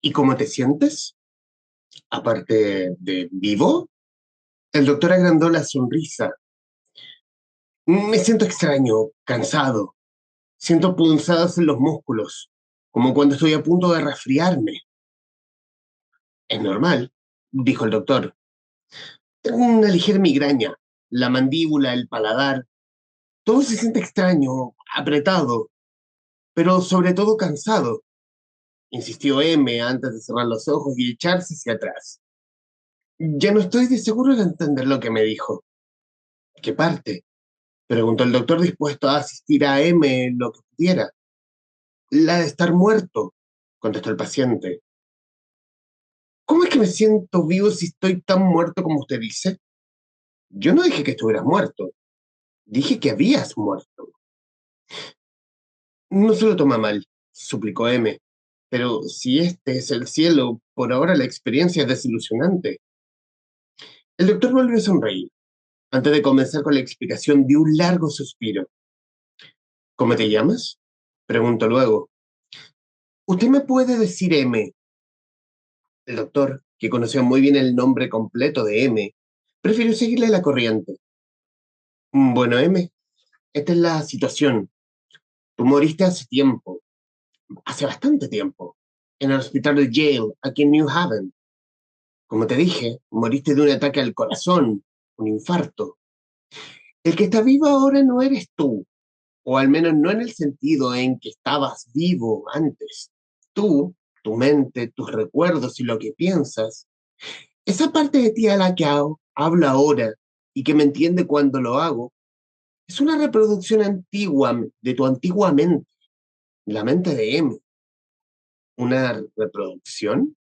¿Y cómo te sientes? Aparte de vivo, el doctor agrandó la sonrisa. Me siento extraño, cansado. Siento punzadas en los músculos, como cuando estoy a punto de resfriarme. Es normal, dijo el doctor. Tengo una ligera migraña. La mandíbula, el paladar, todo se siente extraño, apretado, pero sobre todo cansado, insistió M antes de cerrar los ojos y echarse hacia atrás. Ya no estoy de seguro de entender lo que me dijo. ¿Qué parte? Preguntó el doctor dispuesto a asistir a M en lo que pudiera. La de estar muerto, contestó el paciente. ¿Cómo es que me siento vivo si estoy tan muerto como usted dice? Yo no dije que estuvieras muerto, dije que habías muerto. No se lo toma mal, suplicó M. Pero si este es el cielo, por ahora la experiencia es desilusionante. El doctor volvió a sonreír. Antes de comenzar con la explicación, dio un largo suspiro. ¿Cómo te llamas? Preguntó luego. ¿Usted me puede decir M? El doctor, que conocía muy bien el nombre completo de M, prefirió seguirle la corriente. Bueno, M, esta es la situación. Tú moriste hace tiempo, hace bastante tiempo, en el hospital de Yale, aquí en New Haven. Como te dije, moriste de un ataque al corazón, un infarto. El que está vivo ahora no eres tú, o al menos no en el sentido en que estabas vivo antes. Tú, tu mente, tus recuerdos y lo que piensas, esa parte de ti a la que hablo ahora y que me entiende cuando lo hago, es una reproducción antigua de tu antigua mente, la mente de M. ¿Una reproducción?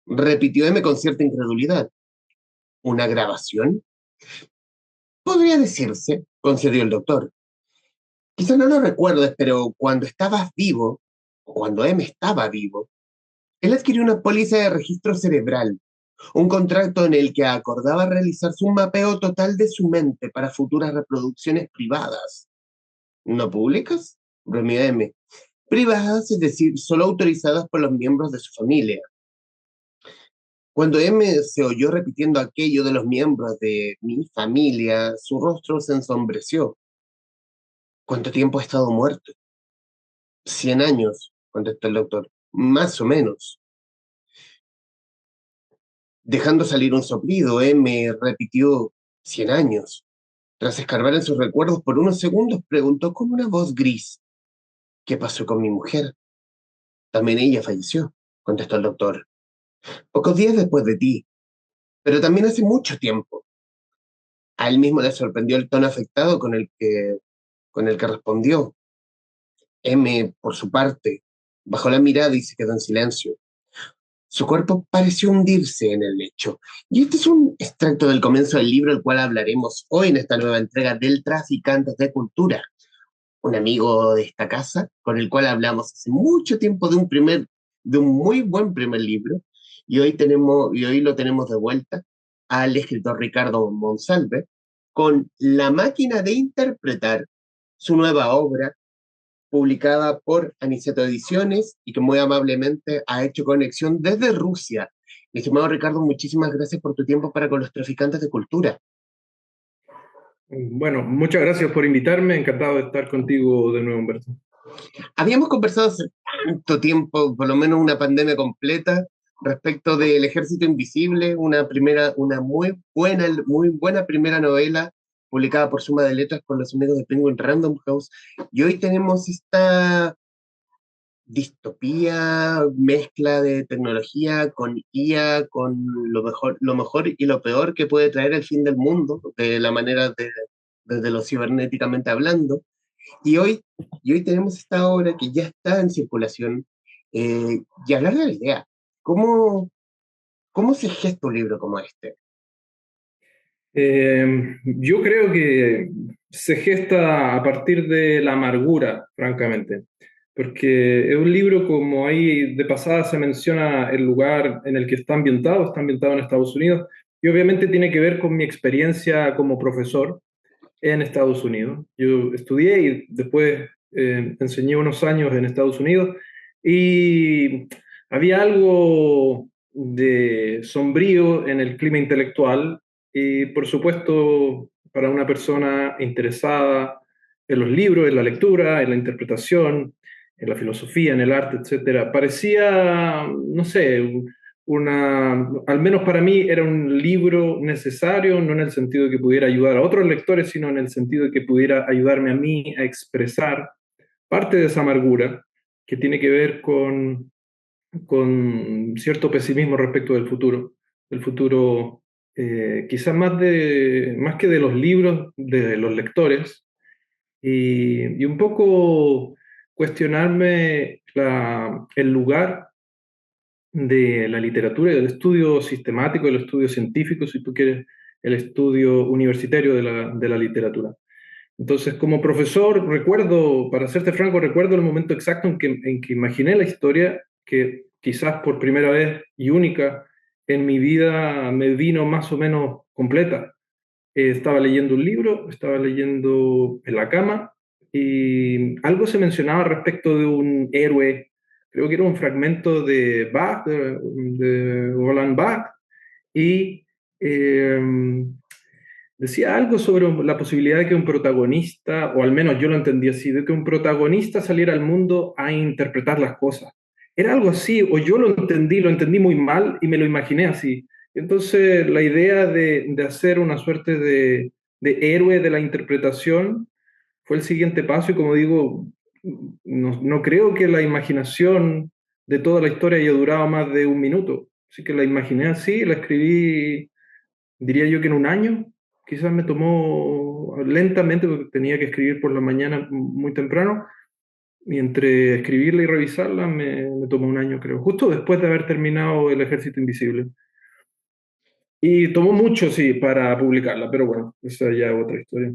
Repitió M con cierta incredulidad. ¿Una grabación? Podría decirse, concedió el doctor. Quizá no lo recuerdes, pero cuando estabas vivo, o cuando M estaba vivo, él adquirió una póliza de registro cerebral, un contrato en el que acordaba realizarse un mapeo total de su mente para futuras reproducciones privadas. ¿No públicas? Bromeó M. Privadas, es decir, solo autorizadas por los miembros de su familia. Cuando M se oyó repitiendo aquello de los miembros de mi familia, su rostro se ensombreció. ¿Cuánto tiempo ha estado muerto? 100 años, contestó el doctor. Más o menos. Dejando salir un soplido, M repitió 100 años. Tras escarbar en sus recuerdos por unos segundos, preguntó con una voz gris: ¿Qué pasó con mi mujer? También ella falleció, contestó el doctor. Pocos días después de ti, pero también hace mucho tiempo. A él mismo le sorprendió el tono afectado con el que respondió. M, por su parte, bajó la mirada y se quedó en silencio. Su cuerpo pareció hundirse en el lecho. Y este es un extracto del comienzo del libro, el cual hablaremos hoy en esta nueva entrega del Traficantes de Cultura, un amigo de esta casa con el cual hablamos hace mucho tiempo de un muy buen primer libro, y hoy lo tenemos de vuelta al escritor Ricardo Monsalve con La máquina de interpretar, su nueva obra publicada por Aniceto Ediciones y que muy amablemente ha hecho conexión desde Rusia. Mi estimado Ricardo, muchísimas gracias por tu tiempo para con los traficantes de cultura. Bueno, muchas gracias por invitarme. Encantado de estar contigo de nuevo, Humberto. Habíamos conversado hace tanto tiempo, por lo menos una pandemia completa, respecto del Ejército Invisible, una muy buena primera novela publicada por Suma de Letras con los amigos de Penguin Random House. Y hoy tenemos esta distopía, mezcla de tecnología con IA, con lo mejor y lo peor que puede traer el fin del mundo, de la manera desde lo cibernéticamente hablando. Y hoy, y hoy tenemos esta obra que ya está en circulación, y hablar de la idea. ¿Cómo, cómo se gesta un libro como este? Yo creo que se gesta a partir de la amargura, francamente, porque es un libro como ahí de pasada se menciona el lugar en el que está ambientado en Estados Unidos, y obviamente tiene que ver con mi experiencia como profesor en Estados Unidos. Yo estudié y después enseñé unos años en Estados Unidos y había algo de sombrío en el clima intelectual y, por supuesto, para una persona interesada en los libros, en la lectura, en la interpretación, en la filosofía, en el arte, etcétera, parecía, no sé, al menos para mí era un libro necesario, no en el sentido de que pudiera ayudar a otros lectores, sino en el sentido de que pudiera ayudarme a mí a expresar parte de esa amargura que tiene que ver con cierto pesimismo respecto del futuro quizás más que de los libros, de los lectores, y un poco cuestionarme el lugar de la literatura y del estudio sistemático, del estudio científico, si tú quieres, el estudio universitario de la literatura. Entonces, como profesor, recuerdo, para serte franco, recuerdo el momento exacto en que imaginé la historia que quizás por primera vez y única en mi vida me vino más o menos completa. Estaba leyendo un libro, estaba leyendo en la cama y algo se mencionaba respecto de un héroe, creo que era un fragmento de Bach, de Roland Bach, y eh, decía algo sobre la posibilidad de que un protagonista, o al menos yo lo entendí así, de que un protagonista saliera al mundo a interpretar las cosas. Era algo así, o yo lo entendí muy mal y me lo imaginé así. Entonces, la idea de hacer una suerte de héroe de la interpretación fue el siguiente paso y como digo, no creo que la imaginación de toda la historia haya durado más de un minuto. Así que la imaginé así, la escribí, diría yo que en un año. Quizás me tomó lentamente porque tenía que escribir por la mañana muy temprano y entre escribirla y revisarla me tomó un año, creo, justo después de haber terminado El Ejército Invisible. Y tomó mucho, sí, para publicarla, pero bueno, esa ya es otra historia.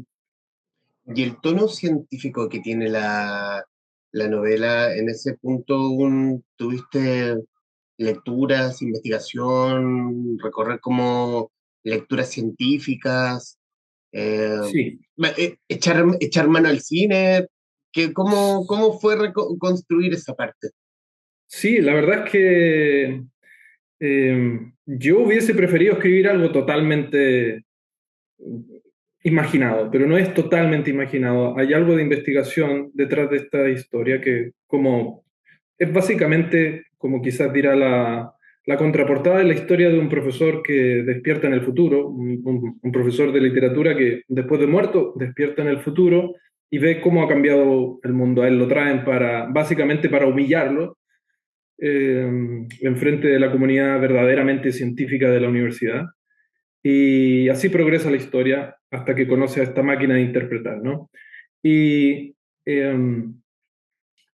Y el tono científico que tiene la novela, en ese punto tuviste lecturas, investigación, recorrer como lecturas científicas, eh, Sí, echar mano al cine, cómo fue construir esa parte? sí, la verdad es que yo hubiese preferido escribir algo totalmente imaginado, pero no es totalmente imaginado. Hay algo de investigación detrás de esta historia que como es básicamente, como quizás dirá la contraportada de la historia de un profesor que despierta en el futuro, un profesor de literatura que después de muerto despierta en el futuro y ve cómo ha cambiado el mundo. A él lo traen básicamente para humillarlo en frente de la comunidad verdaderamente científica de la universidad. Y así progresa la historia hasta que conoce a esta máquina de interpretar, ¿no? Y eh,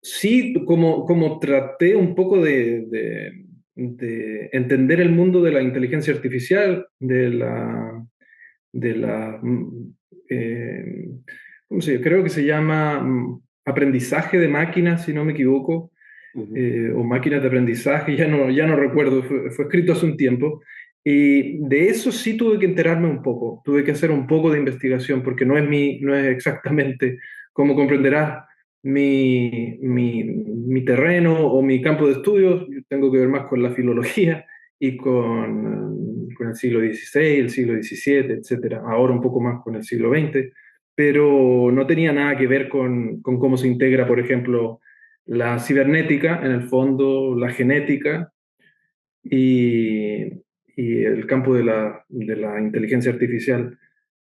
sí, como traté un poco de entender el mundo de la inteligencia artificial, de la eh, ¿cómo se llama? Creo que se llama aprendizaje de máquinas, si no me equivoco, Ujú. o máquinas de aprendizaje, ya no recuerdo, fue escrito hace un tiempo. Y de eso sí tuve que enterarme un poco, tuve que hacer un poco de investigación, porque no es exactamente, como comprenderás, mi terreno o mi campo de estudios. Yo tengo que ver más con la filología y con el siglo XVI, el siglo XVII, etcétera. Ahora un poco más con el siglo XX, pero no tenía nada que ver con cómo se integra, por ejemplo, la cibernética, en el fondo, la genética y, y el campo de la inteligencia artificial.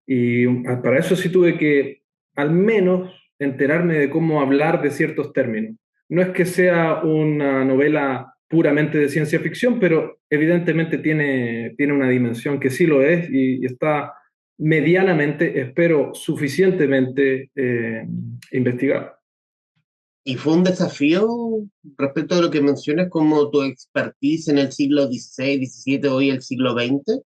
Y para eso sí tuve que al menos enterarme de cómo hablar de ciertos términos. No es que sea una novela puramente de ciencia ficción, pero evidentemente tiene una dimensión que sí lo es y está medianamente, espero, suficientemente investigada. Y fue un desafío respecto a lo que mencionas como tu expertise en el siglo XVI, XVII, hoy el siglo XX.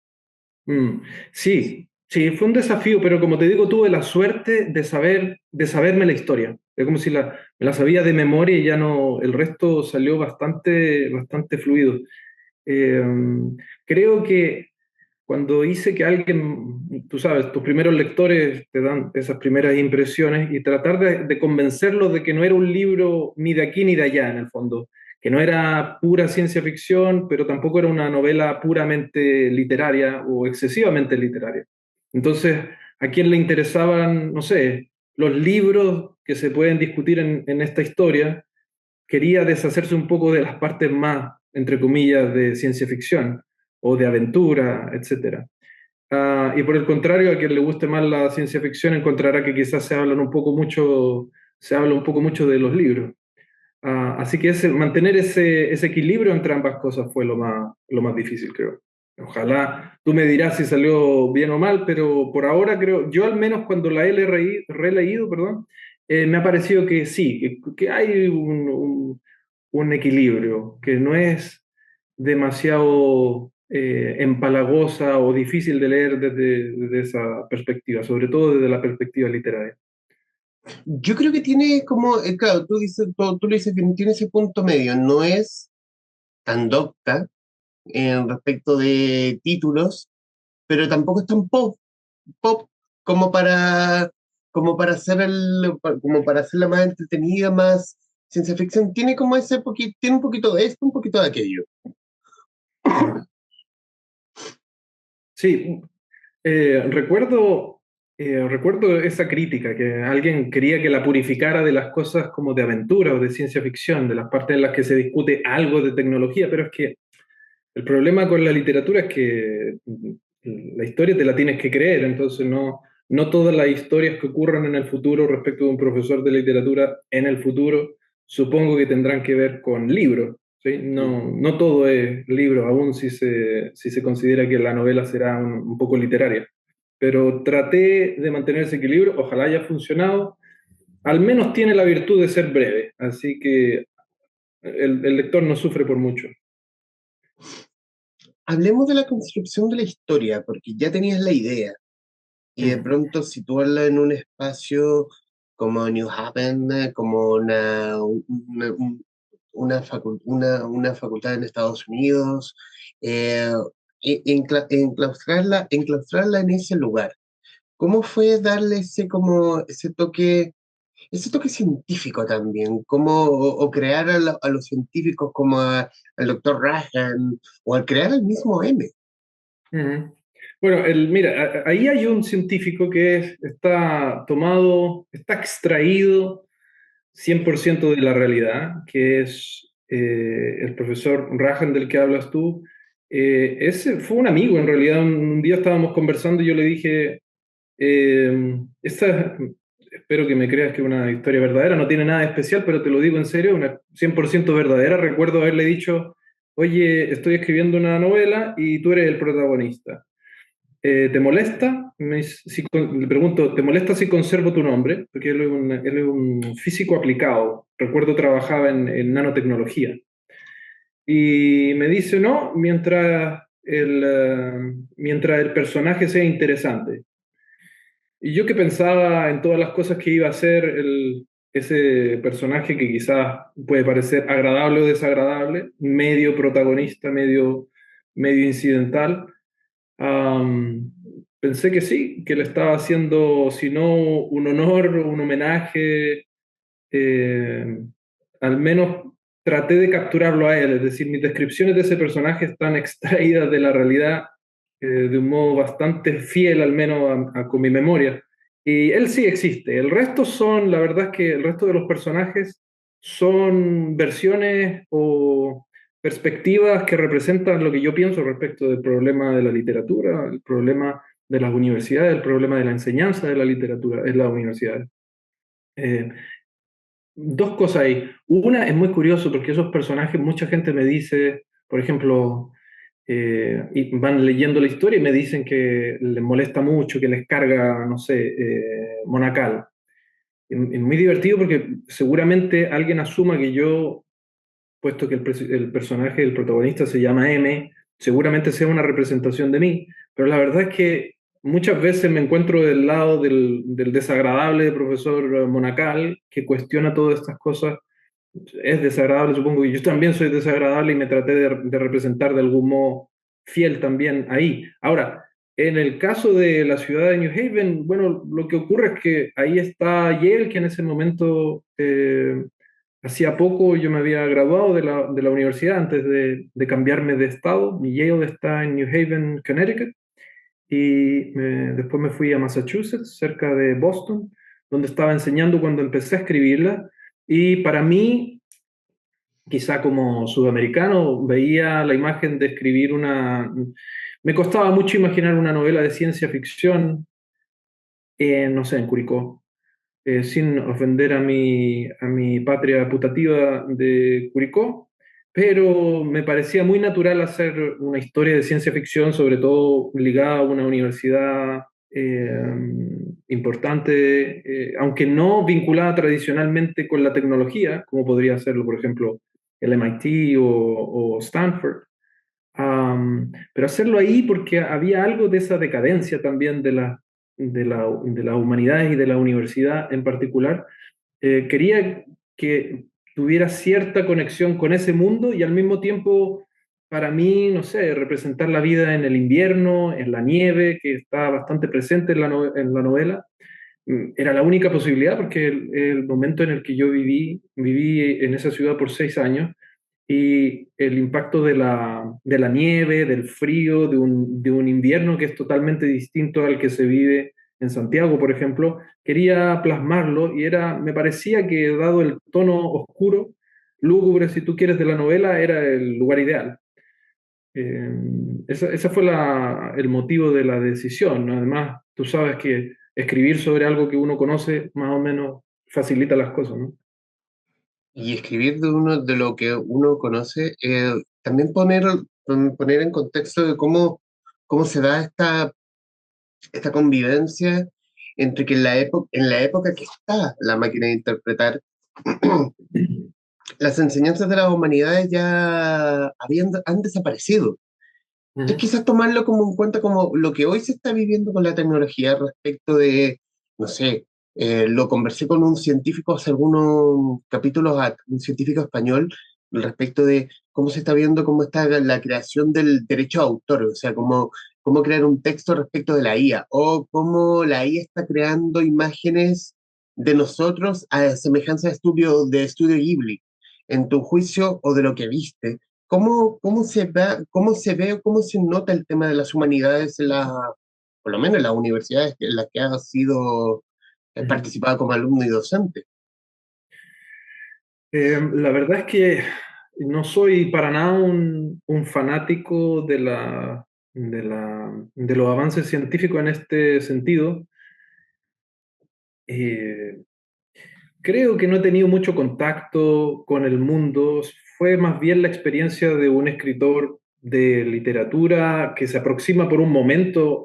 Mm, sí, sí, fue un desafío, pero como te digo, tuve la suerte de saberme la historia. Es como si me la sabía de memoria y ya no, el resto salió bastante fluido. Eh, Creo que cuando hice que alguien, tú sabes, tus primeros lectores te dan esas primeras impresiones y tratar de convencerlos de que no era un libro ni de aquí ni de allá, en el fondo, que no era pura ciencia ficción, pero tampoco era una novela puramente literaria o excesivamente literaria. Entonces, ¿a quién le interesaban, no sé, los libros que se pueden discutir en esta historia? Quería deshacerse un poco de las partes más, entre comillas, de ciencia ficción o de aventura, etcétera. Y por el contrario, a quien le guste más la ciencia ficción encontrará que quizás se habla un poco mucho de los libros. Así que mantener ese equilibrio entre ambas cosas fue lo más difícil, creo. Ojalá tú me dirás si salió bien o mal, pero por ahora creo, yo al menos cuando la he releído, perdón, me ha parecido que sí, que hay un equilibrio, que no es demasiado empalagosa o difícil de leer desde esa perspectiva, sobre todo desde la perspectiva literaria. Yo creo que tiene como, claro, tú lo dices bien, tiene ese punto medio, no es tan docta en respecto de títulos, pero tampoco es tan pop como para, como para hacerla más entretenida, más ciencia ficción. Tiene como ese poquito, tiene un poquito de esto, un poquito de aquello. Sí, Eh, recuerdo, recuerdo esa crítica, que alguien quería que la purificara de las cosas como de aventura o de ciencia ficción, de las partes en las que se discute algo de tecnología, pero es que el problema con la literatura es que la historia te la tienes que creer, entonces no todas las historias que ocurran en el futuro respecto de un profesor de literatura en el futuro, supongo que tendrán que ver con libros. ¿Sí? No todo es libro, aún si se considera que la novela será un poco literaria. Pero traté de mantener ese equilibrio, ojalá haya funcionado. Al menos tiene la virtud de ser breve, así que el lector no sufre por mucho. Hablemos de la construcción de la historia, porque ya tenías la idea, y de Mm. pronto situarla en un espacio como New Haven, como una facultad en Estados Unidos, eh, enclaustrarla en ese lugar. ¿Cómo fue darle como ese toque científico también? ¿Cómo, o crear a los científicos como al doctor Rajan, o al crear al mismo M? Ujú. Bueno, mira, ahí hay un científico que está tomado, está extraído 100% de la realidad, que es el profesor Rajan del que hablas tú. Ese fue un amigo, en realidad. Un día estábamos conversando y yo le dije, esta, espero que me creas que es una historia verdadera, no tiene nada de especial, pero te lo digo en serio, una 100% verdadera. Recuerdo haberle dicho, oye, estoy escribiendo una novela y tú eres el protagonista. ¿Te molesta? Le pregunto, ¿te molesta si conservo tu nombre? Porque él es un físico aplicado. Recuerdo trabajaba en nanotecnología. Y me dice, no, mientras el personaje sea interesante. Y yo que pensaba en todas las cosas que iba a hacer ese personaje que quizás puede parecer agradable o desagradable, medio protagonista, medio incidental. Am, Pensé que sí, que le estaba haciendo, si no un honor, un homenaje, eh, al menos traté de capturarlo a él, es decir, mis descripciones de ese personaje están extraídas de la realidad de un modo bastante fiel, al menos con mi memoria. Y él sí existe, el resto son, la verdad es que el resto de los personajes son versiones o perspectivas que representan lo que yo pienso respecto del problema de la literatura, el problema de las universidades, el problema de la enseñanza de la literatura en las universidades. Eh, Dos cosas ahí. Una es muy curioso porque esos personajes, mucha gente me dice, por ejemplo, y van leyendo la historia y me dicen que les molesta mucho, que les carga, no sé, Monacal. Es muy divertido porque seguramente alguien asuma que yo, puesto que el personaje, el protagonista se llama M, seguramente sea una representación de mí, pero la verdad es que muchas veces me encuentro del lado del desagradable profesor Monacal, que cuestiona todas estas cosas. Es desagradable, supongo que yo también soy desagradable y me traté de representar de algún modo fiel también ahí. Ahora, en el caso de la ciudad de New Haven, bueno, lo que ocurre es que ahí está Yale, que en ese momento hacía poco yo me había graduado de la universidad antes de cambiarme de estado. Mi Yale está en New Haven, Connecticut, y después me fui a Massachusetts, cerca de Boston, donde estaba enseñando cuando empecé a escribirla. Y para mí, quizá como sudamericano, veía la imagen de escribir una... Me costaba mucho imaginar una novela de ciencia ficción, no sé, en Curicó, sin ofender a mi patria putativa de Curicó, pero me parecía muy natural hacer una historia de ciencia ficción, sobre todo ligada a una universidad importante, aunque no vinculada tradicionalmente con la tecnología, como podría hacerlo, por ejemplo, el MIT o Stanford. Pero hacerlo ahí porque había algo de esa decadencia también de las humanidades y de la universidad en particular. Quería que tuviera cierta conexión con ese mundo y al mismo tiempo, para mí, no sé, representar la vida en el invierno, en la nieve, que está bastante presente en en la novela. Era la única posibilidad porque el momento en el que yo viví en esa ciudad por 6 años, y el impacto de la nieve, del frío, de un invierno que es totalmente distinto al que se vive en Santiago, por ejemplo, quería plasmarlo y me parecía que dado el tono oscuro, lúgubre, si tú quieres, de la novela, era el lugar ideal. Eh, ese fue el motivo de la decisión, ¿no? Además, tú sabes que escribir sobre algo que uno conoce más o menos facilita las cosas, ¿no? Y escribir de lo que uno conoce, también poner en contexto de cómo se da esta convivencia entre que en la época que está la máquina de interpretar, las enseñanzas de las humanidades han desaparecido. Es Ujú. quizás tomarlo como en cuenta como lo que hoy se está viviendo con la tecnología respecto de, no sé, lo conversé con un científico hace algunos capítulos, un científico español, respecto de cómo se está viendo cómo está la creación del derecho de autor, o sea, cómo crear un texto respecto de la IA, o cómo la IA está creando imágenes de nosotros a semejanza de estudio Ghibli, en tu juicio o de lo que viste. Cómo se ve o cómo se nota el tema de las humanidades por lo menos en las universidades en las que has sido Ujú. participado como alumno y docente? La verdad es que no soy para nada un fanático de los avances científicos en este sentido. Eh, Creo que no he tenido mucho contacto con el mundo. Fue más bien la experiencia de un escritor de literatura que se aproxima por un momento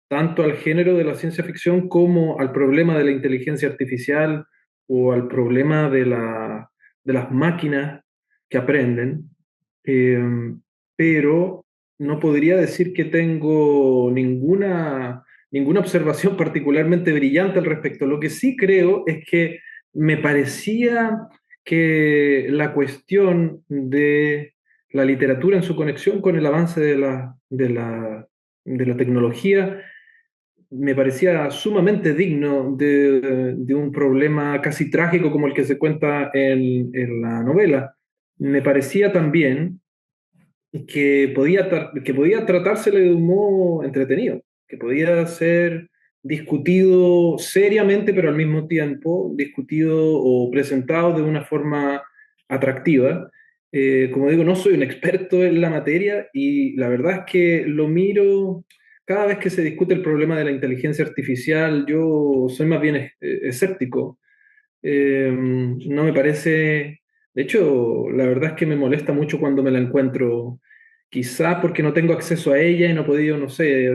tanto al género de la ciencia ficción como al problema de la inteligencia artificial o al problema de las máquinas que aprenden. Eh, pero no podría decir que tengo ninguna observación particularmente brillante al respecto. Lo que sí creo es que me parecía que la cuestión de la literatura en su conexión con el avance de la tecnología me parecía sumamente digno de un problema casi trágico como el que se cuenta en la novela. Me parecía también que podía tratársele de un modo entretenido, que podía ser discutido seriamente, pero al mismo tiempo discutido o presentado de una forma atractiva. Como digo, no soy un experto en la materia y la verdad es que lo miro cada vez que se discute el problema de la inteligencia artificial, yo soy más bien escéptico. No me parece, de hecho, la verdad es que me molesta mucho cuando me la encuentro, quizá porque no tengo acceso a ella y no he podido, no sé,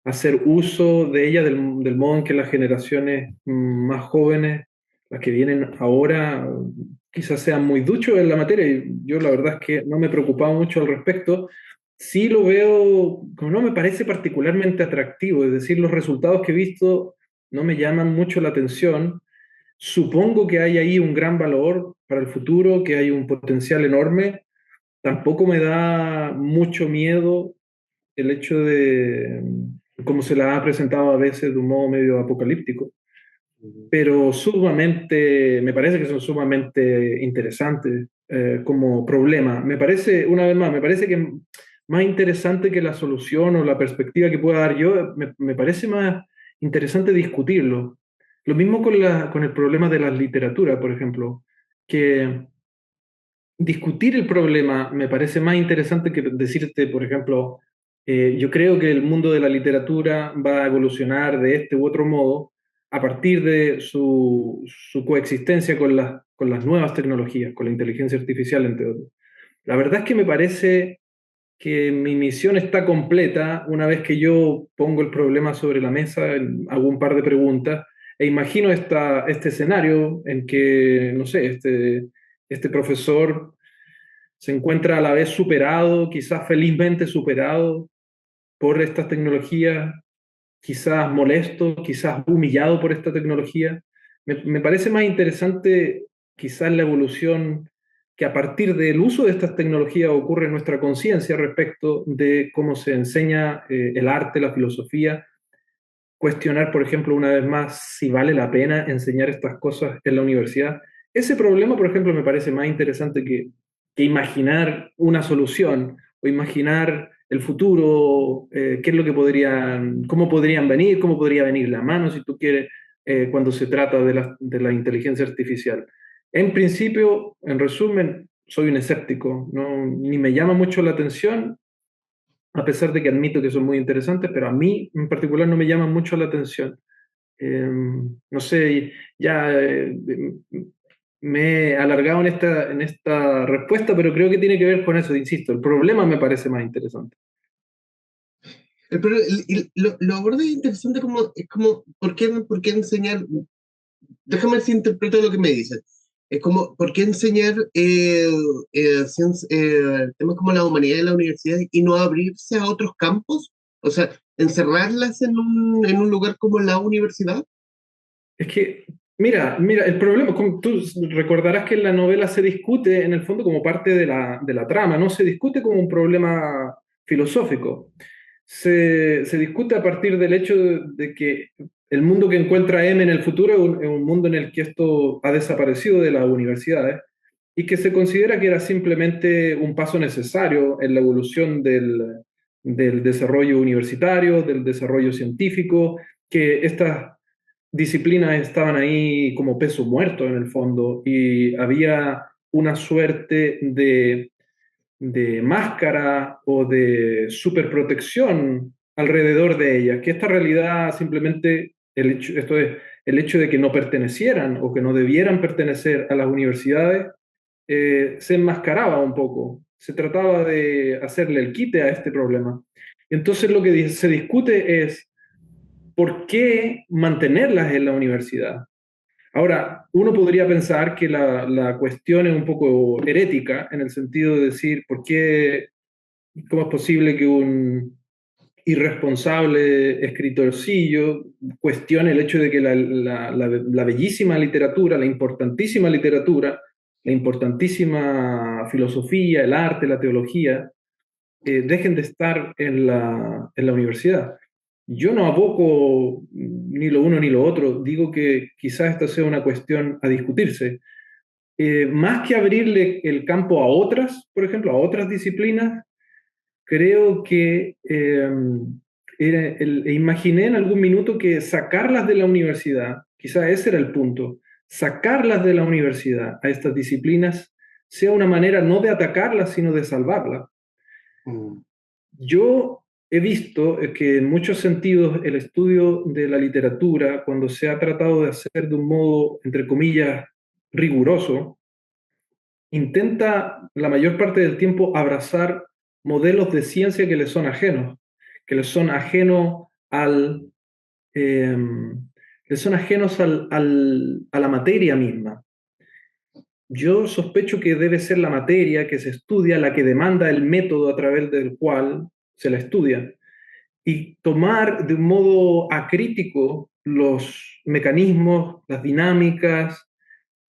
hacer uso de ella del modo en que las generaciones más jóvenes, las que vienen ahora, quizás sean muy duchos en la materia. Y yo la verdad es que no me he preocupado mucho al respecto. Sí lo veo, como no me parece particularmente atractivo, es decir, los resultados que he visto no me llaman mucho la atención. Supongo que hay ahí un gran valor para el futuro, que hay un potencial enorme. Tampoco me da mucho miedo el hecho de cómo se la ha presentado a veces de un modo medio apocalíptico. pero sumamente, me parece que son sumamente interesantes como problema. Me parece, una vez más, me parece que más interesante que la solución o la perspectiva que pueda dar yo, me parece más interesante discutirlo. Lo mismo con con el problema de la literatura, por ejemplo, que discutir el problema me parece más interesante que decirte, por ejemplo, yo creo que el mundo de la literatura va a evolucionar de este u otro modo a partir de su coexistencia con con las nuevas tecnologías, con la inteligencia artificial, entre otros. La verdad es que me parece que mi misión está completa una vez que yo pongo el problema sobre la mesa, hago un par de preguntas e imagino este escenario en que, no sé, este profesor se encuentra a la vez superado, quizás felizmente superado por estas tecnologías, quizás molesto, quizás humillado por esta tecnología. Me parece más interesante quizás la evolución que a partir del uso de estas tecnologías ocurre en nuestra conciencia respecto de cómo se enseña el arte, la filosofía, cuestionar, por ejemplo, una vez más si vale la pena enseñar estas cosas en la universidad. Ese problema, por ejemplo, me parece más interesante que imaginar una solución o imaginar el futuro, qué es lo que podrían, cómo podrían venir, cómo podría venir la mano, si tú quieres, cuando se trata de de la inteligencia artificial. En principio, en resumen, soy un escéptico, no, ni me llama mucho la atención, a pesar de que admito que son muy interesantes, pero a mí en particular no me llaman mucho la atención. No sé, ya me he alargado en en esta respuesta, pero creo que tiene que ver con eso, insisto, el problema me parece más interesante. Pero lo abordas interesante como, es como, por qué enseñar? Déjame ver si interpreto lo que me dices. Es como, ¿por qué enseñar temas como la humanidad en la universidad y no abrirse a otros campos? O sea, encerrarlas en un lugar como la universidad. Es que, mira, el problema, como tú recordarás que en la novela se discute en el fondo como parte de de la trama, no se discute como un problema filosófico. Se discute a partir del hecho de que el mundo que encuentra M en el futuro es un mundo en el que esto ha desaparecido de las universidades y que se considera que era simplemente un paso necesario en la evolución del desarrollo universitario, del desarrollo científico, que estas disciplinas estaban ahí como peso muerto en el fondo y había una suerte de máscara o de superprotección alrededor de ellas, que esta realidad simplemente, esto es, el hecho de que no pertenecieran o que no debieran pertenecer a las universidades, se enmascaraba un poco, se trataba de hacerle el quite a este problema. Entonces lo que se discute es por qué mantenerlas en la universidad. Ahora, uno podría pensar que la cuestión es un poco herética en el sentido de decir, ¿por qué, cómo es posible que un irresponsable escritorcillo cuestione el hecho de que la bellísima literatura, la importantísima filosofía, el arte, la teología, dejen de estar en en la universidad? Yo no aboco ni lo uno ni lo otro, digo que quizás esta sea una cuestión a discutirse. Más que abrirle el campo a otras, por ejemplo, a otras disciplinas, creo que imaginé en algún minuto que sacarlas de la universidad, quizás ese era el punto, sacarlas de la universidad a estas disciplinas sea una manera no de atacarlas, sino de salvarlas. Mm. Yo he visto que en muchos sentidos el estudio de la literatura, cuando se ha tratado de hacer de un modo, entre comillas, riguroso, intenta la mayor parte del tiempo abrazar modelos de ciencia que les son ajenos eh, les son ajenos a la materia misma. Yo sospecho que debe ser la materia que se estudia la que demanda el método a través del cual se la estudia y tomar de un modo acrítico los mecanismos, las dinámicas,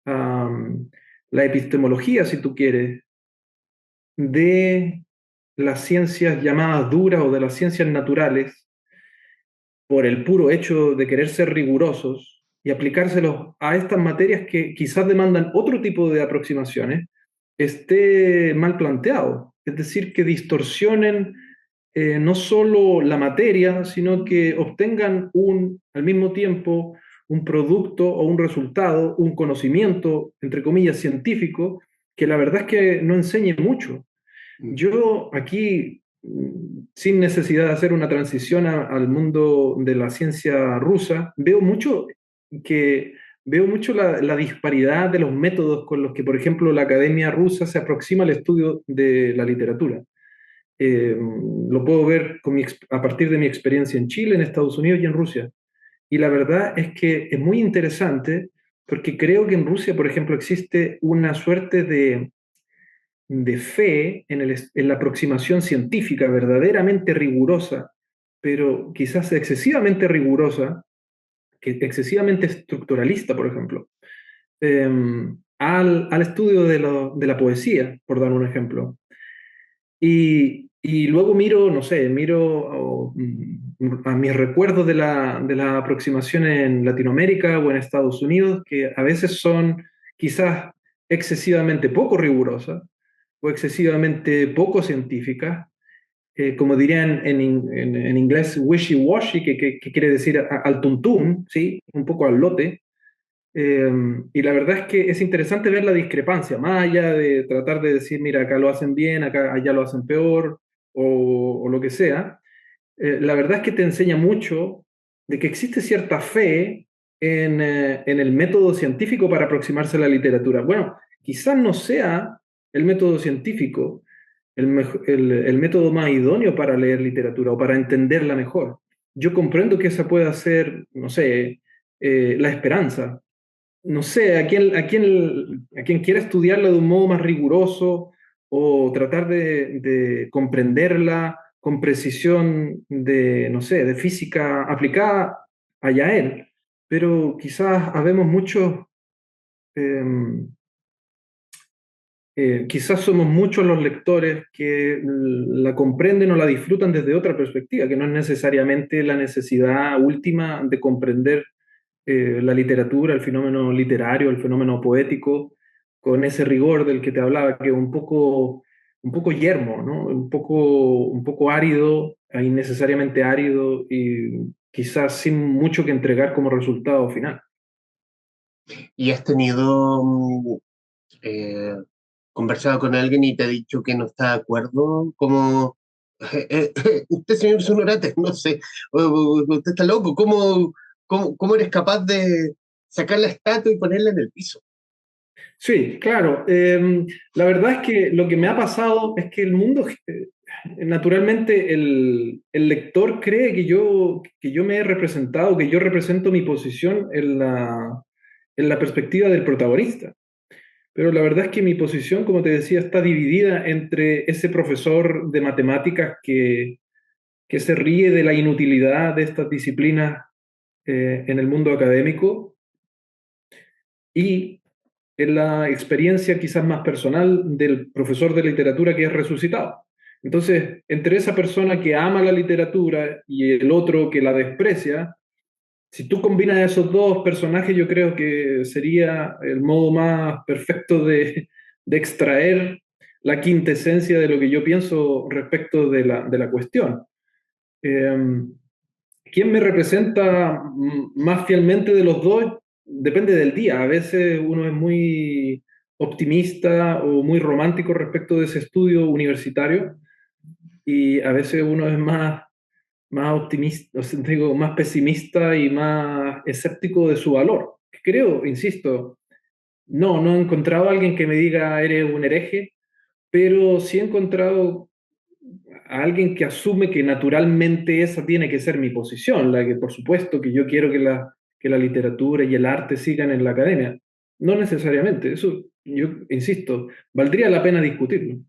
um, la epistemología, si tú quieres, de las ciencias llamadas duras o de las ciencias naturales por el puro hecho de querer ser rigurosos y aplicárselos a estas materias que quizás demandan otro tipo de aproximaciones, esté mal planteado. Es decir, que distorsionen no solo la materia, sino que obtengan al mismo tiempo un producto o un resultado, un conocimiento, entre comillas, científico, que la verdad es que no enseñe mucho. Mm. Yo aquí, sin necesidad de hacer una transición al mundo de la ciencia rusa, veo mucho la disparidad de los métodos con los que, por ejemplo, la Academia Rusa se aproxima al estudio de la literatura. Lo puedo ver a partir de mi experiencia en Chile, en Estados Unidos y en Rusia. Y la verdad es que es muy interesante porque creo que en Rusia, por ejemplo, existe una suerte de fe en la aproximación científica verdaderamente rigurosa, pero quizás excesivamente rigurosa, excesivamente estructuralista, por ejemplo, eh, al estudio de la poesía, por dar un ejemplo. Y luego miro, no sé, a mis recuerdos de la aproximación en Latinoamérica o en Estados Unidos, que a veces son quizás excesivamente poco rigurosas o excesivamente poco científicas, como dirían en inglés, wishy-washy, que quiere decir al tuntún, ¿sí? Un poco al lote. Eh, y la verdad es que es interesante ver la discrepancia, más allá de tratar de decir, mira, acá lo hacen bien, acá allá lo hacen peor, o lo que sea. La verdad es que te enseña mucho de que existe cierta fe en el método científico para aproximarse a la literatura. Bueno, quizás no sea el método científico el método más idóneo para leer literatura o para entenderla mejor. Yo comprendo que esa pueda ser, no sé, la esperanza, no sé, a quien quiera estudiarla de un modo más riguroso o tratar de comprenderla con precisión de, no sé, de física aplicada, allá él. Pero quizás habemos muchos, eh, quizás somos muchos los lectores que la comprenden o la disfrutan desde otra perspectiva, que no es necesariamente la necesidad última de comprender la literatura, el fenómeno literario, el fenómeno poético, con ese rigor del que te hablaba, que es un poco yermo, ¿no? Un poco árido, innecesariamente árido y quizás sin mucho que entregar como resultado final. ¿Y has tenido eh, conversado con alguien y te ha dicho que no está de acuerdo? Como, usted, señor Sonorate, no sé, usted está loco, ¿cómo eres capaz de sacar la estatua y ponerla en el piso? Sí, claro. La verdad es que lo que me ha pasado es que el mundo, naturalmente, el lector cree que yo me he representado, que yo represento mi posición en la perspectiva del protagonista. Pero la verdad es que mi posición, como te decía, está dividida entre ese profesor de matemáticas que se ríe de la inutilidad de estas disciplinas en el mundo académico y en la experiencia quizás más personal del profesor de literatura que es resucitado. Entonces, entre esa persona que ama la literatura y el otro que la desprecia, si tú combinas esos dos personajes, yo creo que sería el modo más perfecto de extraer la quintesencia de lo que yo pienso respecto de la cuestión. Eh, ¿Quién me representa más fielmente de los dos? Depende del día. A veces uno es muy optimista o muy romántico respecto de ese estudio universitario y a veces uno es más optimista, o sea, digo, más pesimista y más escéptico de su valor. Creo, insisto, no he encontrado a alguien que me diga eres un hereje, pero sí he encontrado a alguien que asume que naturalmente esa tiene que ser mi posición, la que por supuesto que yo quiero que la literatura y el arte sigan en la academia. No necesariamente, eso yo insisto, valdría la pena discutirlo.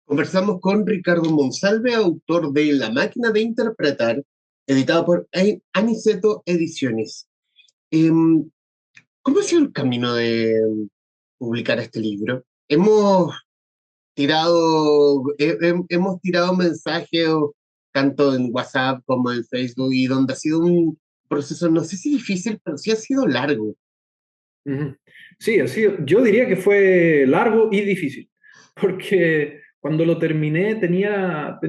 Conversamos con Ricardo Monsalve, autor de La máquina de interpretar, editado por Aniceto Ediciones. Em, ¿Cómo ha sido el camino de publicar este libro? Hemos tirado mensajes tanto en WhatsApp como en Facebook y donde ha sido proceso, no sé si difícil, pero sí ha sido largo. Ujú. Sí, así, yo diría que fue largo y difícil, porque cuando lo terminé tenía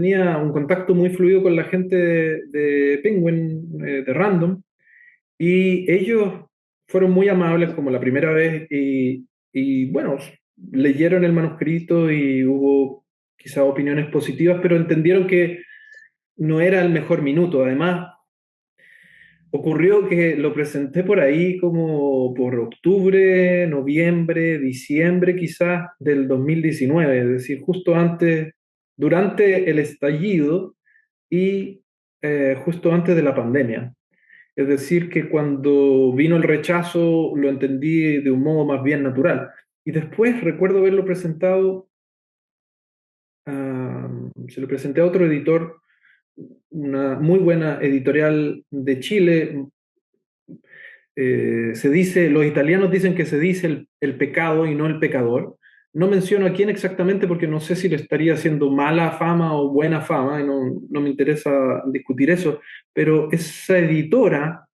un contacto muy fluido con la gente de Penguin, de Random, y ellos fueron muy amables como la primera vez y bueno, leyeron el manuscrito y hubo quizás opiniones positivas, pero entendieron que no era el mejor minuto. Además, ocurrió que lo presenté por ahí como por octubre, noviembre, diciembre quizás del 2019, es decir, justo antes, durante el estallido y justo antes de la pandemia. Es decir, que cuando vino el rechazo lo entendí de un modo más bien natural. Y después recuerdo haberlo presentado, se lo presenté a otro editor, una muy buena editorial de Chile. Se dice, los italianos dicen que se dice el pecado y no el pecador. No menciono a quién exactamente porque no sé si le estaría haciendo mala fama o buena fama, y no me interesa discutir eso, pero esa editora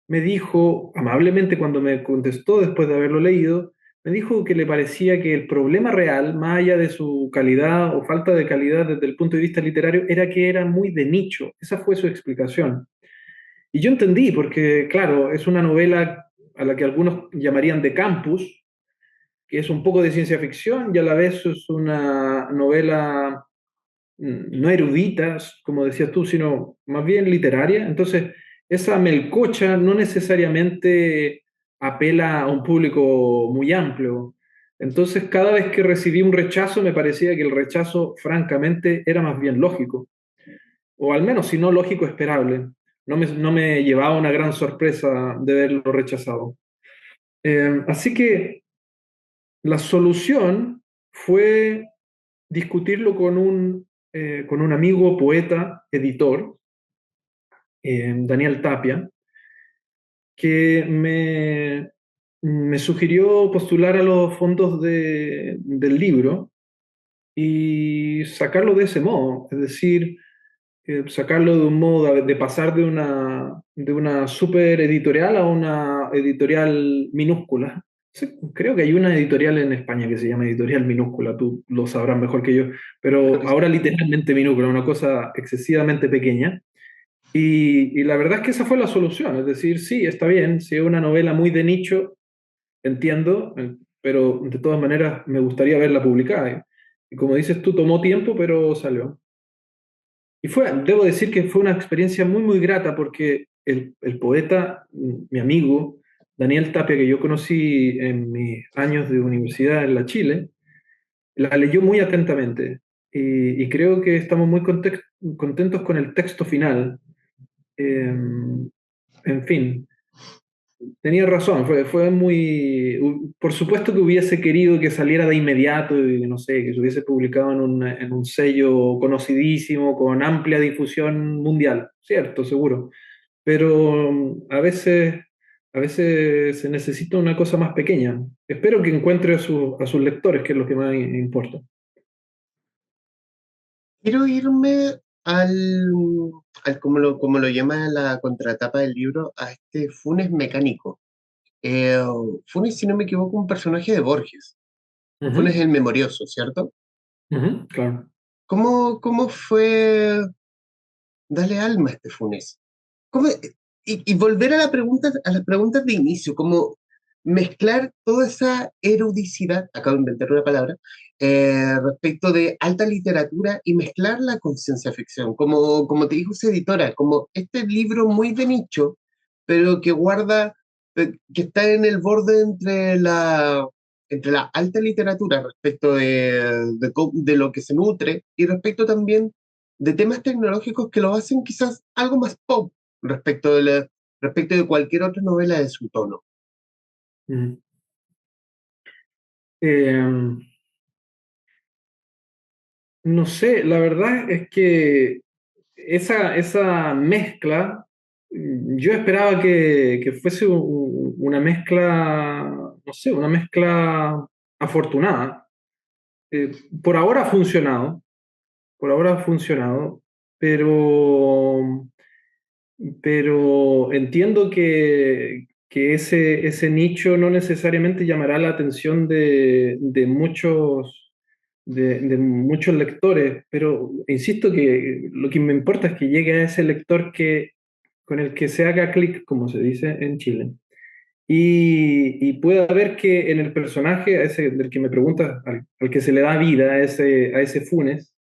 me dijo, amablemente cuando me contestó después de haberlo leído, me dijo que le parecía que el problema real, más allá de su calidad o falta de calidad desde el punto de vista literario, era que era muy de nicho. Esa fue su explicación. Y yo entendí, porque claro, es una novela a la que algunos llamarían de campus, que es un poco de ciencia ficción y a la vez es una novela no erudita, como decías tú, sino más bien literaria. Entonces, esa melcocha no necesariamente apela a un público muy amplio. Entonces, cada vez que recibí un rechazo, me parecía que el rechazo, francamente, era más bien lógico, o al menos, si no lógico, esperable. No me llevaba una gran sorpresa de verlo rechazado. Así que la solución fue discutirlo con un amigo, poeta, editor, Daniel Tapia, que me sugirió postular a los fondos del libro y sacarlo de ese modo, es decir, sacarlo de un modo de pasar de una super editorial a una editorial minúscula. Sí, creo que hay una editorial en España que se llama Editorial Minúscula, tú lo sabrás mejor que yo, Creo pero que sí. ahora literalmente minúscula, una cosa excesivamente pequeña. Y la verdad es que esa fue la solución, es decir, sí, está bien, si es una novela muy de nicho, entiendo, pero de todas maneras me gustaría verla publicada. Y como dices tú, tomó tiempo, pero salió. Y debo decir que fue una experiencia muy, muy grata porque el poeta, mi amigo, Daniel Tapia, que yo conocí en mis años de universidad en la Chile, la leyó muy atentamente y creo que estamos muy contentos con el texto final. En fin, tenía razón, fue muy... Por supuesto que hubiese querido que saliera de inmediato y no sé, que se hubiese publicado en un sello conocidísimo, con amplia difusión mundial, cierto, seguro. Pero a veces se necesita una cosa más pequeña. Espero que encuentre a sus lectores, que es lo que más importa. Quiero irme al como lo llama la contratapa del libro, a este Funes mecánico. Eh, Funes, si no me equivoco, un personaje de Borges. Funes Ujú, el Memorioso, ¿cierto? ujú, claro. ¿Cómo fue darle alma a este Funes? ¿Cómo- y volver a a las preguntas de inicio, como mezclar toda esa erudicidad, acabo de inventar una palabra, respecto de alta literatura y mezclarla con ciencia ficción, como te dijo su editora, como este libro muy de nicho, pero que guarda, que está en el borde entre la alta literatura respecto de lo que se nutre y respecto también de temas tecnológicos que lo hacen quizás algo más pop respecto de cualquier otra novela de su tono. Ujú. Eh, no sé, la verdad es que esa mezcla, yo esperaba que fuese una mezcla, no sé, una mezcla afortunada. Eh, por ahora ha funcionado, por ahora ha funcionado, pero pero entiendo que ese nicho no necesariamente llamará la atención de muchos lectores, pero insisto que lo que me importa es que llegue a ese lector con el que se haga clic, como se dice en Chile, y pueda ver que en el personaje, a ese del que me preguntas, al que se le da vida, a ese Funes,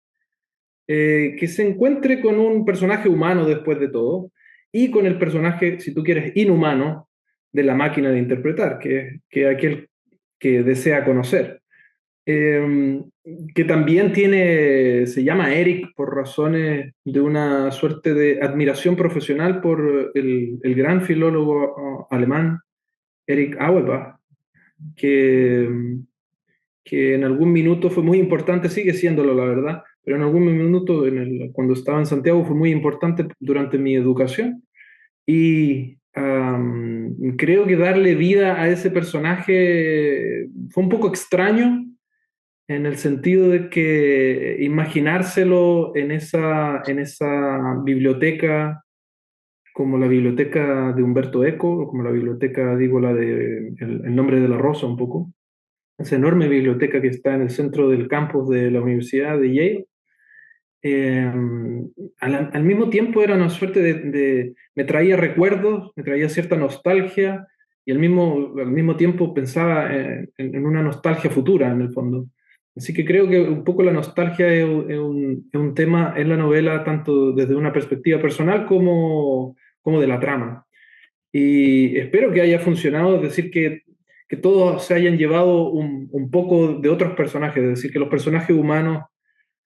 que se encuentre con un personaje humano después de todo y con el personaje, si tú quieres, inhumano de la máquina de interpretar, que es aquel que desea conocer. Eh, que también se llama Eric por razones de una suerte de admiración profesional por el gran filólogo alemán Erich Auerbach, que, que en algún minuto fue muy importante, sigue siéndolo la verdad, pero en algún minuto cuando estaba en Santiago fue muy importante durante mi educación y creo que darle vida a ese personaje fue un poco extraño en el sentido de que imaginárselo en esa biblioteca como la biblioteca de Humberto Eco, o como la biblioteca, digo, la de el nombre de la rosa un poco, esa enorme biblioteca que está en el centro del campus de la Universidad de Yale. Eh, al mismo tiempo era una suerte me traía recuerdos, me traía cierta nostalgia y al mismo tiempo pensaba en una nostalgia futura en el fondo. Así que creo que un poco la nostalgia es un tema en la novela tanto desde una perspectiva personal como de la trama. Y espero que haya funcionado, es decir, que todos se hayan llevado un poco de otros personajes, es decir, que los personajes humanos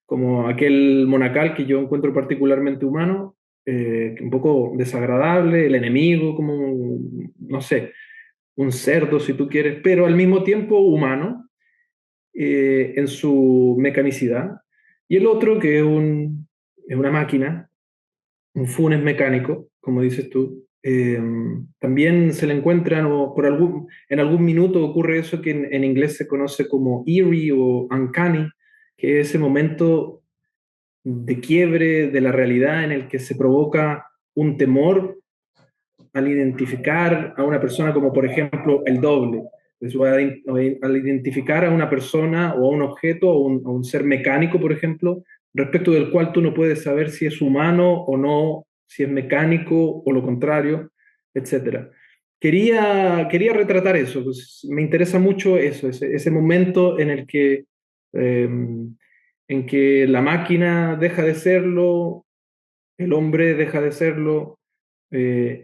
como aquel monacal que yo encuentro particularmente humano, un poco desagradable, el enemigo, como, no sé, un cerdo si tú quieres, pero al mismo tiempo humano en su mecanicidad. Y el otro que es una máquina, un funes mecánico, como dices tú. También se le encuentran, o en algún minuto ocurre eso que en inglés se conoce como eerie o uncanny, que es ese momento de quiebre de la realidad en el que se provoca un temor al identificar a una persona como por ejemplo el doble. Al identificar a una persona o a un objeto o a un ser mecánico, por ejemplo, respecto del cual tú no puedes saber si es humano o no, si es mecánico o lo contrario, etcétera. Quería retratar eso, pues me interesa mucho eso, ese momento en que la máquina deja de serlo, el hombre deja de serlo,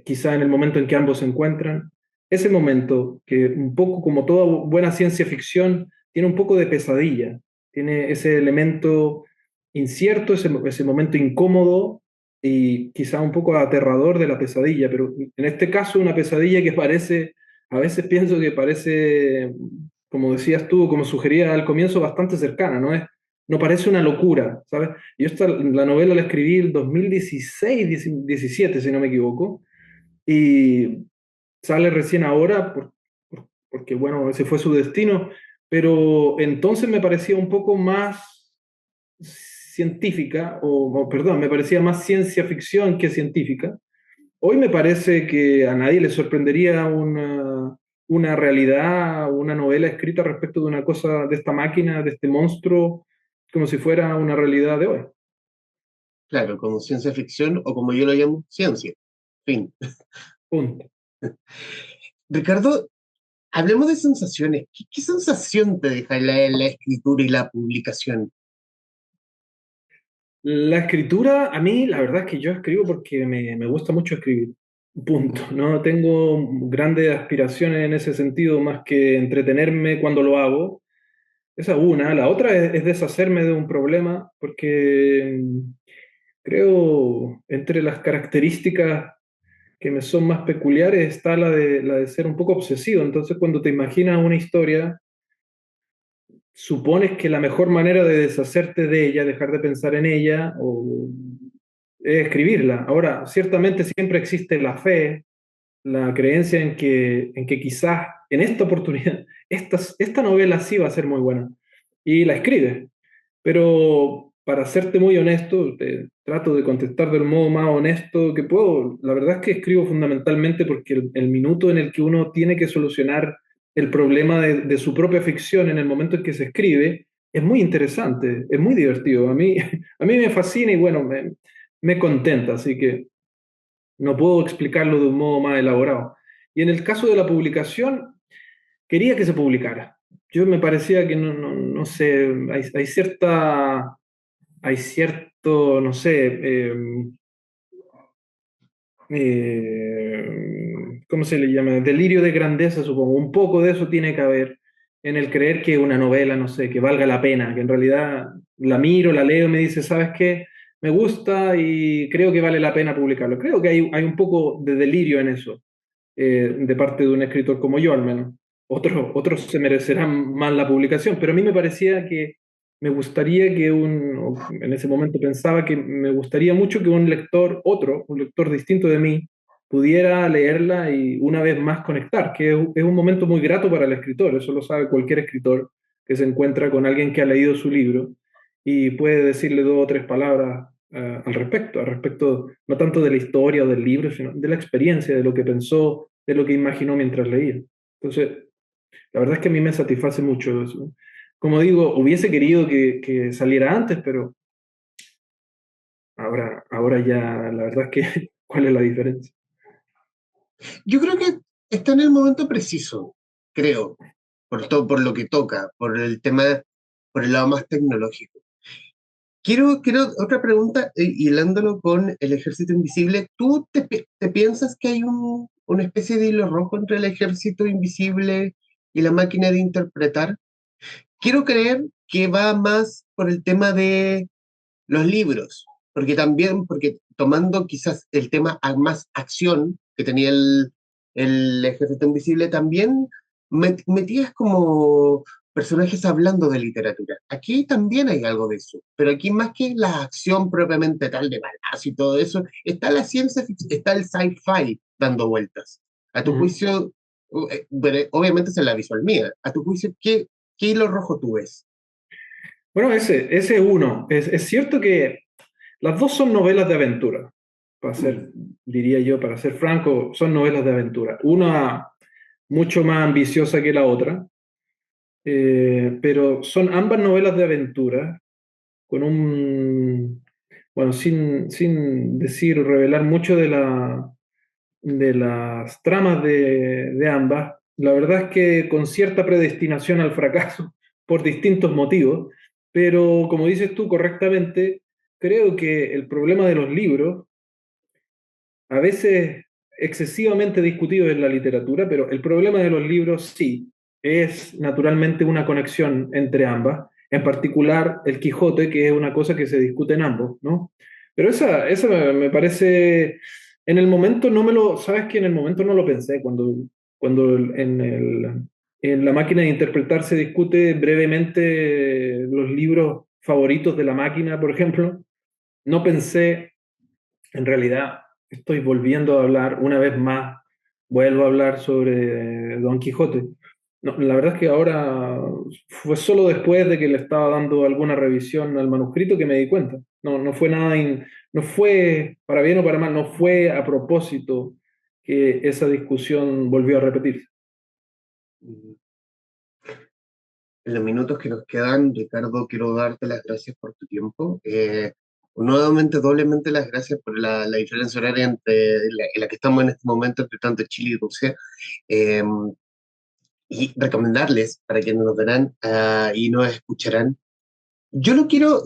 quizá en el momento en que ambos se encuentran. Ese momento que un poco como toda buena ciencia ficción tiene un poco de pesadilla, tiene ese elemento incierto, ese momento incómodo y quizá un poco aterrador de la pesadilla, pero en este caso una pesadilla que parece, a veces pienso que parece, como decías tú, como sugería al comienzo, bastante cercana, no parece una locura, ¿sabes? Yo la novela la escribí en 2016, 17, si no me equivoco, y sale recién ahora porque, bueno, ese fue su destino, pero entonces me parecía un poco más científica, perdón, me parecía más ciencia ficción que científica. Hoy me parece que a nadie le sorprendería una realidad, una novela escrita respecto de una cosa, de esta máquina, de este monstruo, como si fuera una realidad de hoy. Claro, como ciencia ficción o como yo lo llamo, ciencia. Fin. Punto. Ricardo, hablemos de sensaciones. ¿Qué sensación te deja la escritura y la publicación? La escritura, a mí, la verdad es que yo escribo porque me gusta mucho escribir. Punto. No tengo grandes aspiraciones en ese sentido, más que entretenerme cuando lo hago. Esa es una. La otra es deshacerme de un problema, porque creo entre las características que me son más peculiares está la de ser un poco obsesivo. Entonces, cuando te imaginas una historia, supones que la mejor manera de deshacerte de ella, dejar de pensar en ella, es escribirla. Ahora, ciertamente siempre existe la fe, la creencia en que quizás en esta oportunidad, esta novela sí va a ser muy buena. Y la escribes. Pero para serte muy honesto, te trato de contestar del modo más honesto que puedo. La verdad es que escribo fundamentalmente porque el minuto en el que uno tiene que solucionar el problema de su propia ficción en el momento en que se escribe es muy interesante, es muy divertido. A mí me fascina y bueno, me contenta, así que no puedo explicarlo de un modo más elaborado. Y en el caso de la publicación, quería que se publicara. Yo me parecía que no sé, hay cierto, no sé, ¿cómo se le llama? Delirio de grandeza, supongo. Un poco de eso tiene que haber en el creer que una novela, no sé, que valga la pena, que en realidad la miro, la leo y me dice, ¿sabes qué? Me gusta y creo que vale la pena publicarlo. Creo que hay un poco de delirio en eso, de parte de un escritor como yo, al menos. Otros se merecerán más la publicación, pero a mí me parecía que me gustaría que en ese momento pensaba que me gustaría mucho que un lector, un lector distinto de mí, pudiera leerla y una vez más conectar, que es un momento muy grato para el escritor, eso lo sabe cualquier escritor que se encuentra con alguien que ha leído su libro y puede decirle dos o tres palabras al respecto no tanto de la historia o del libro, sino de la experiencia, de lo que pensó, de lo que imaginó mientras leía. Entonces, la verdad es que a mí me satisface mucho eso. Como digo, hubiese querido que saliera antes, pero ahora ya, la verdad es que, ¿cuál es la diferencia? Yo creo que está en el momento preciso, creo, por todo, por lo que toca, por el tema, por el lado más tecnológico. Quiero otra pregunta, hilándolo con el ejército invisible. ¿Tú te piensas que hay una especie de hilo rojo entre el ejército invisible y la máquina de interpretar? Quiero creer que va más por el tema de los libros, porque tomando quizás el tema más acción que tenía el Ejército Invisible, también metías como personajes hablando de literatura. Aquí también hay algo de eso, pero aquí más que la acción propiamente tal de balas y todo eso, está la ciencia ficción, está el sci-fi dando vueltas. A tu Ujú. juicio, pero obviamente es en la visual mía, a tu juicio, ¿qué hilo rojo tú ves? Bueno, ese uno. Es cierto que las dos son novelas de aventura, diría yo, para ser franco, son novelas de aventura. Una mucho más ambiciosa que la otra, pero son ambas novelas de aventura, con bueno, sin decir, revelar mucho de las tramas de ambas. La verdad es que con cierta predestinación al fracaso por distintos motivos, pero como dices tú correctamente, creo que el problema de los libros, a veces excesivamente discutido en la literatura, pero el problema de los libros sí es naturalmente una conexión entre ambas, en particular el Quijote, que es una cosa que se discute en ambos, ¿no? Pero esa me parece, en el momento no me lo, sabes que en el momento no lo pensé, cuando en la máquina de interpretar se discute brevemente los libros favoritos de la máquina, por ejemplo, no pensé en realidad, estoy volviendo a hablar una vez más, vuelvo a hablar sobre Don Quijote. No, la verdad es que ahora fue solo después de que le estaba dando alguna revisión al manuscrito que me di cuenta. No fue no fue para bien o para mal, no fue a propósito que esa discusión volvió a repetirse. En los minutos que nos quedan, Ricardo, quiero darte las gracias por tu tiempo. Nuevamente, doblemente las gracias por la diferencia horaria en la que estamos en este momento entre tanto Chile y Rusia. Eh, y recomendarles para que nos verán y nos escucharán. Yo lo quiero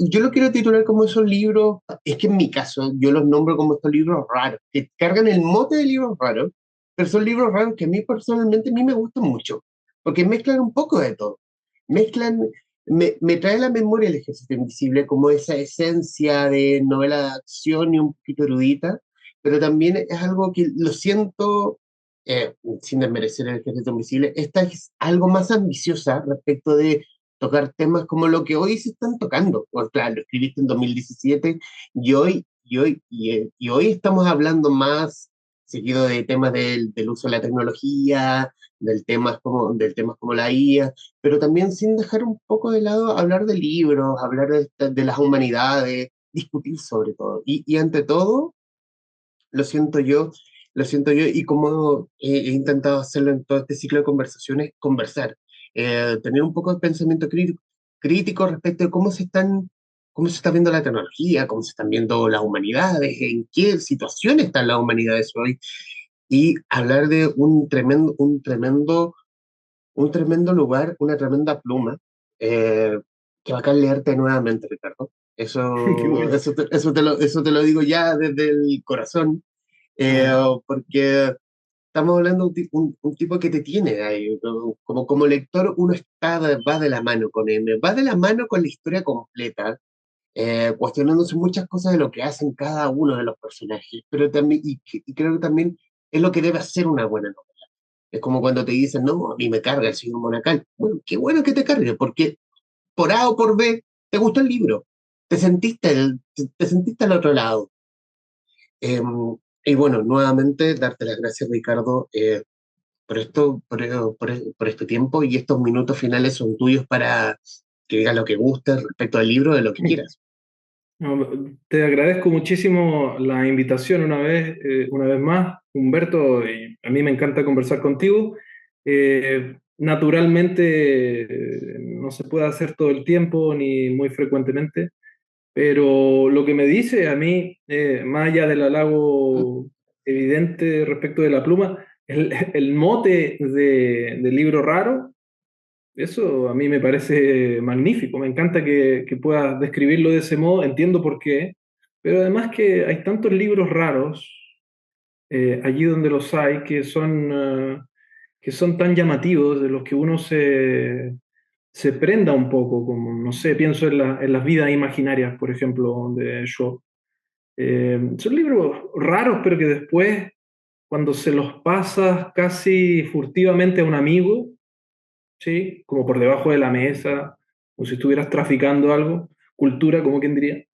titular como esos libros, es que en mi caso yo los nombro como estos libros raros, que cargan el mote de libros raros, pero son libros raros que a mí personalmente a mí me gustan mucho, porque mezclan un poco de todo. Mezclan, me trae a la memoria el Ejército Invisible como esa esencia de novela de acción y un poquito erudita, pero también es algo que lo siento, sin desmerecer el Ejército Invisible, esta es algo más ambiciosa respecto de tocar temas como lo que hoy se están tocando. Pues claro, lo escribiste en 2017 y hoy estamos hablando más seguido de temas del uso de la tecnología, del temas como la IA, pero también sin dejar un poco de lado hablar de libros, hablar de las humanidades, discutir sobre todo. Y ante todo, lo siento yo, lo siento yo, y como he intentado hacerlo en todo este ciclo de conversaciones, conversar, tener un poco de pensamiento crítico respecto de cómo se está viendo la tecnología, cómo se están viendo las humanidades, en qué situación están las humanidades hoy, y hablar de un tremendo lugar, una tremenda pluma, que bacán leerte nuevamente, Ricardo. Qué bueno. Eso te lo digo ya desde el corazón, eh, Ah. porque estamos hablando de un tipo que te tiene ahí. Como lector, uno va de la mano con él, va de la mano con la historia completa, cuestionándose muchas cosas de lo que hacen cada uno de los personajes, pero también, y creo que también es lo que debe hacer una buena novela. Es como cuando te dicen, no, a mí me carga el señor Monacal. Bueno, qué bueno que te cargue, porque por A o por B te gustó el libro, te sentiste al otro lado. Eh, y bueno, nuevamente darte las gracias, Ricardo, por esto, por este tiempo, y estos minutos finales son tuyos para que digas lo que gustes respecto al libro, de lo que quieras. No, te agradezco muchísimo la invitación una vez más, Humberto, y a mí me encanta conversar contigo. Naturalmente, no se puede hacer todo el tiempo ni muy frecuentemente, pero lo que me dice a mí, más allá del halago evidente respecto de la pluma, el mote de libro raro, eso a mí me parece magnífico, me encanta que puedas describirlo de ese modo, entiendo por qué, pero además que hay tantos libros raros allí donde los hay que son tan llamativos, de los que uno se prenda un poco, como, no sé, pienso en las vidas imaginarias, por ejemplo, de Shaw. Son libros raros, pero que después, cuando se los pasas casi furtivamente a un amigo, ¿sí? Como por debajo de la mesa, como si estuvieras traficando algo, cultura, como quien diría,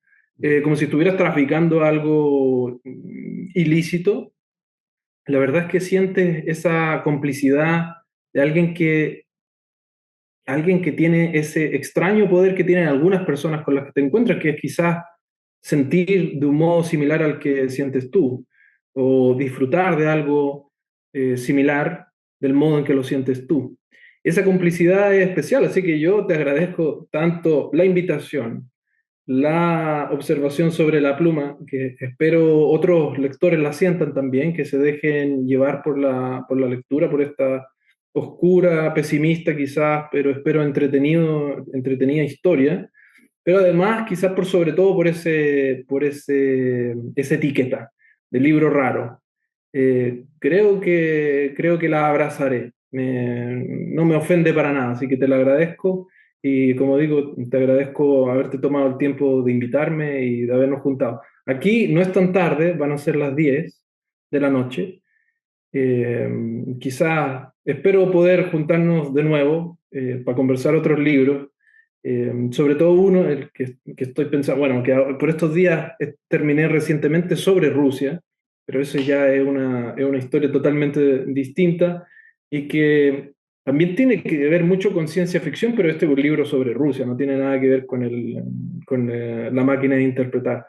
como si estuvieras traficando algo ilícito, la verdad es que sientes esa complicidad de alguien que tiene ese extraño poder que tienen algunas personas con las que te encuentras, que es quizás sentir de un modo similar al que sientes tú, o disfrutar de algo similar del modo en que lo sientes tú. Esa complicidad es especial, así que yo te agradezco tanto la invitación, la observación sobre la pluma, que espero otros lectores la sientan también, que se dejen llevar por la lectura, por esta oscura, pesimista quizás, pero espero entretenida historia, pero además quizás por sobre todo esa etiqueta de libro raro. Creo que la abrazaré. No me ofende para nada, así que te lo agradezco. Y como digo, te agradezco haberte tomado el tiempo de invitarme y de habernos juntado. Aquí no es tan tarde, van a ser las 10 de la noche. Eh, Quizás espero poder juntarnos de nuevo para conversar otros libros, sobre todo uno, que estoy pensando, bueno, que por estos días terminé recientemente sobre Rusia, pero eso ya es una historia totalmente distinta y que también tiene que ver mucho con ciencia ficción, pero este es un libro sobre Rusia, no tiene nada que ver con la máquina de interpretar.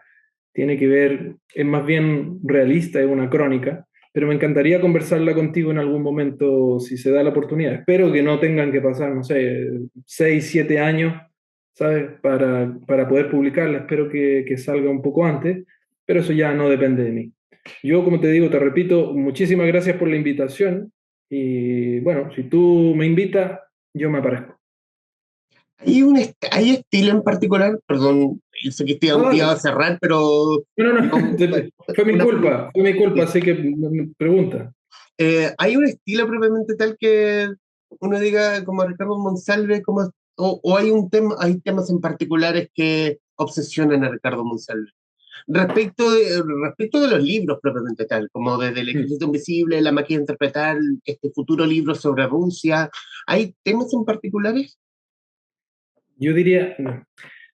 Tiene que ver, es más bien realista, es una crónica, pero me encantaría conversarla contigo en algún momento si se da la oportunidad. Espero que no tengan que pasar, no sé, 6, 7 años, ¿sabes? Para poder publicarla. Espero que salga un poco antes, pero eso ya no depende de mí. Yo, como te digo, te repito, muchísimas gracias por la invitación y bueno, si tú me invitas, yo me aparezco. ¿Hay estilo en particular? Perdón, yo sé que No, te iba a dale. cerrar, pero No, no, no. no, una pregunta. Fue mi culpa, Sí. así que pregunta. ¿Hay un estilo propiamente tal que uno diga como Ricardo Monsalve, o hay temas en particulares que obsesionan a Ricardo Monsalve? Respecto de los libros propiamente tal, como desde El Mm. Ejército Invisible, La Máquina de Interpretar, este futuro libro sobre Rusia, ¿hay temas en particulares? Yo diría, no,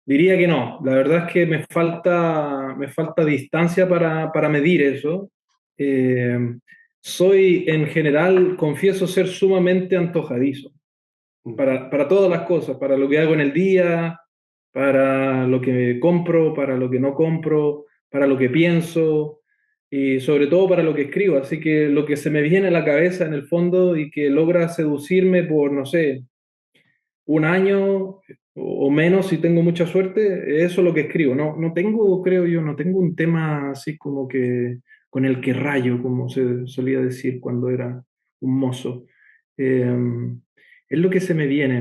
diría que no. La verdad es que me falta distancia para medir eso. Eh, Soy en general, confieso ser sumamente antojadizo Mm. para todas las cosas, para lo que hago en el día, para lo que compro, para lo que no compro, para lo que pienso y sobre todo para lo que escribo. Así que lo que se me viene a la cabeza en el fondo y que logra seducirme por, no sé, un año o menos si tengo mucha suerte, eso es lo que escribo. No, no tengo, creo yo, no tengo un tema así como que con el que rayo, como se solía decir cuando era un mozo. Eh, es lo que se me viene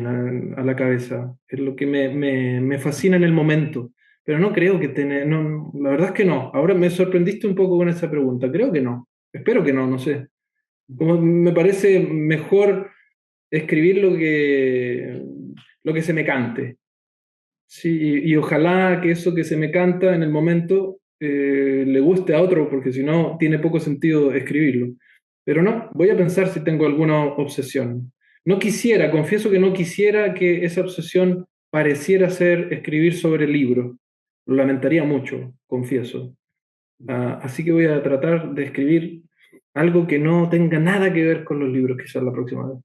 a la cabeza, es lo que me fascina en el momento, pero no creo que tener, no, la verdad es que no. Ahora me sorprendiste un poco con esa pregunta, creo que no, espero que no, no sé. Como me parece mejor escribir lo que se me cante. Sí, y ojalá que eso que se me canta en el momento le guste a otro, porque si no, tiene poco sentido escribirlo. Pero no, voy a pensar si tengo alguna obsesión. No quisiera, confieso que no quisiera que esa obsesión pareciera ser escribir sobre libros. Lo lamentaría mucho, confieso. Así que voy a tratar de escribir algo que no tenga nada que ver con los libros, quizás la próxima vez.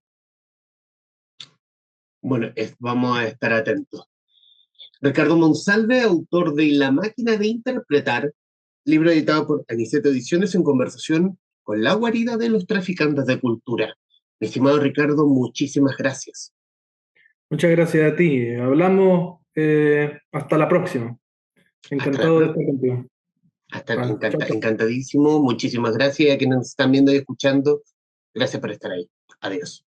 Bueno, vamos a estar atentos. Ricardo Monsalve, autor de La máquina de interpretar, libro editado por Aniceto Ediciones en conversación con la guarida de los traficantes de cultura. Mi estimado Ricardo, muchísimas gracias. Muchas gracias a ti. Hablamos. Hasta la próxima. Hasta la Encantado de próxima. estar contigo. Hasta Vale, chao, chao. encantadísimo. Muchísimas gracias a quienes nos están viendo y escuchando. Gracias por estar ahí. Adiós.